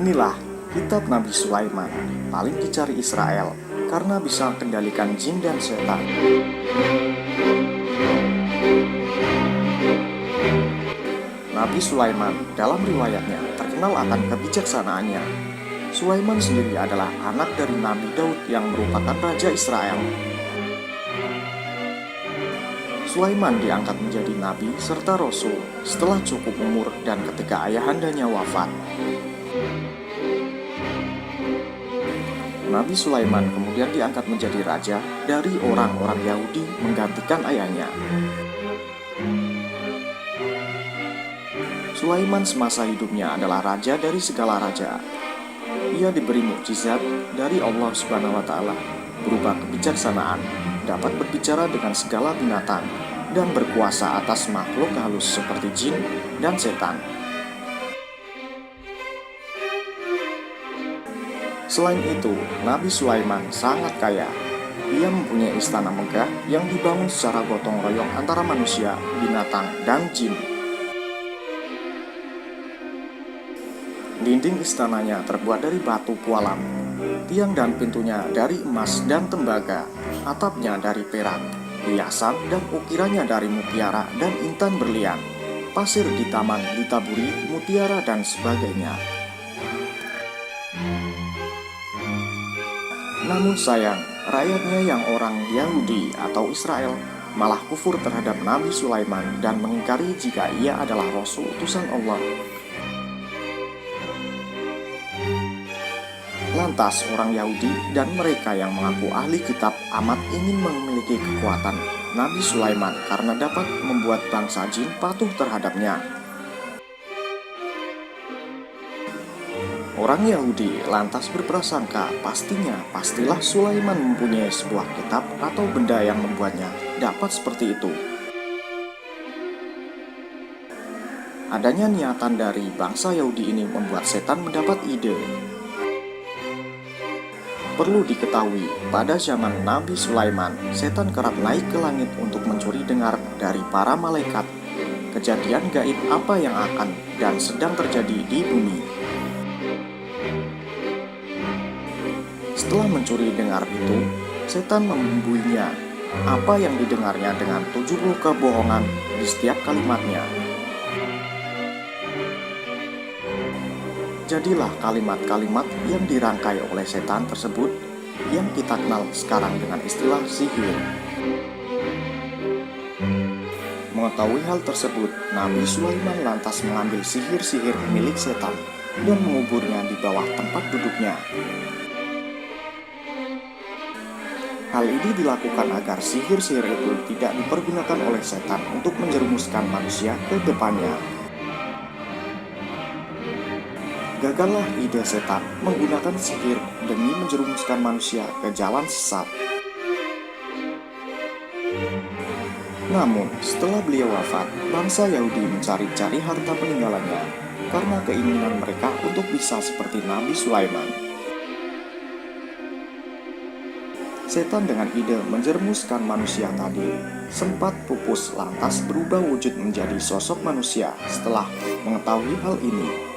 Inilah kitab Nabi Sulaiman, paling dicari Israel karena bisa kendalikan jin dan setan. Nabi Sulaiman dalam riwayatnya terkenal akan kebijaksanaannya. Sulaiman sendiri adalah anak dari Nabi Daud yang merupakan raja Israel. Sulaiman diangkat menjadi nabi serta rasul setelah cukup umur dan ketika ayahandanya wafat. Nabi Sulaiman kemudian diangkat menjadi raja dari orang-orang Yahudi menggantikan ayahnya. Sulaiman semasa hidupnya adalah raja dari segala raja. Ia diberi mukjizat dari Allah Subhanahu wa Ta'ala berupa kebijaksanaan, dapat berbicara dengan segala binatang, dan berkuasa atas makhluk halus seperti jin dan setan. Selain itu, Nabi Sulaiman sangat kaya. Ia mempunyai istana megah yang dibangun secara gotong royong antara manusia, binatang, dan jin. Dinding istananya terbuat dari batu pualam, tiang dan pintunya dari emas dan tembaga, atapnya dari perak, hiasan dan ukirannya dari mutiara dan intan berlian, pasir di taman ditaburi mutiara dan sebagainya. Namun sayang, rakyatnya yang orang Yahudi atau Israel malah kufur terhadap Nabi Sulaiman dan mengingkari jika ia adalah Rasul utusan Allah. Lantas orang Yahudi dan mereka yang mengaku ahli kitab amat ingin memiliki kekuatan Nabi Sulaiman karena dapat membuat bangsa jin patuh terhadapnya. Orang Yahudi lantas berprasangka pastilah Sulaiman mempunyai sebuah kitab atau benda yang membuatnya dapat seperti itu. Adanya niatan dari bangsa Yahudi ini membuat setan mendapat ide. Perlu diketahui, pada zaman Nabi Sulaiman, setan kerap naik ke langit untuk mencuri dengar dari para malaikat kejadian gaib apa yang akan dan sedang terjadi di bumi. Setelah mencuri dengar itu, setan membuinya apa yang didengarnya dengan 70 kebohongan di setiap kalimatnya. Jadilah kalimat-kalimat yang dirangkai oleh setan tersebut yang kita kenal sekarang dengan istilah sihir. Mengetahui hal tersebut, Nabi Sulaiman lantas mengambil sihir-sihir milik setan dan menguburnya di bawah tempat duduknya. Hal ini dilakukan agar sihir-sihir itu tidak dipergunakan oleh setan untuk menjerumuskan manusia ke depannya. Gagallah ide setan menggunakan sihir demi menjerumuskan manusia ke jalan sesat. Namun, setelah beliau wafat, bangsa Yahudi mencari-cari harta peninggalannya karena keinginan mereka untuk bisa seperti Nabi Sulaiman. Setan dengan ide menjerumuskan manusia tadi sempat pupus lantas berubah wujud menjadi sosok manusia setelah mengetahui hal ini.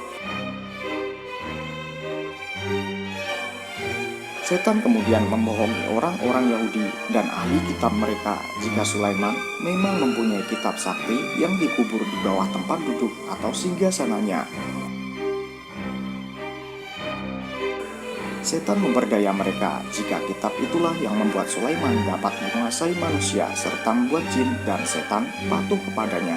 Setan kemudian membohongi orang-orang Yahudi dan ahli kitab mereka jika Sulaiman memang mempunyai kitab sakti yang dikubur di bawah tempat duduk atau singgasananya. Setan memperdaya mereka jika kitab itulah yang membuat Sulaiman dapat menguasai manusia serta membuat jin dan setan patuh kepadanya.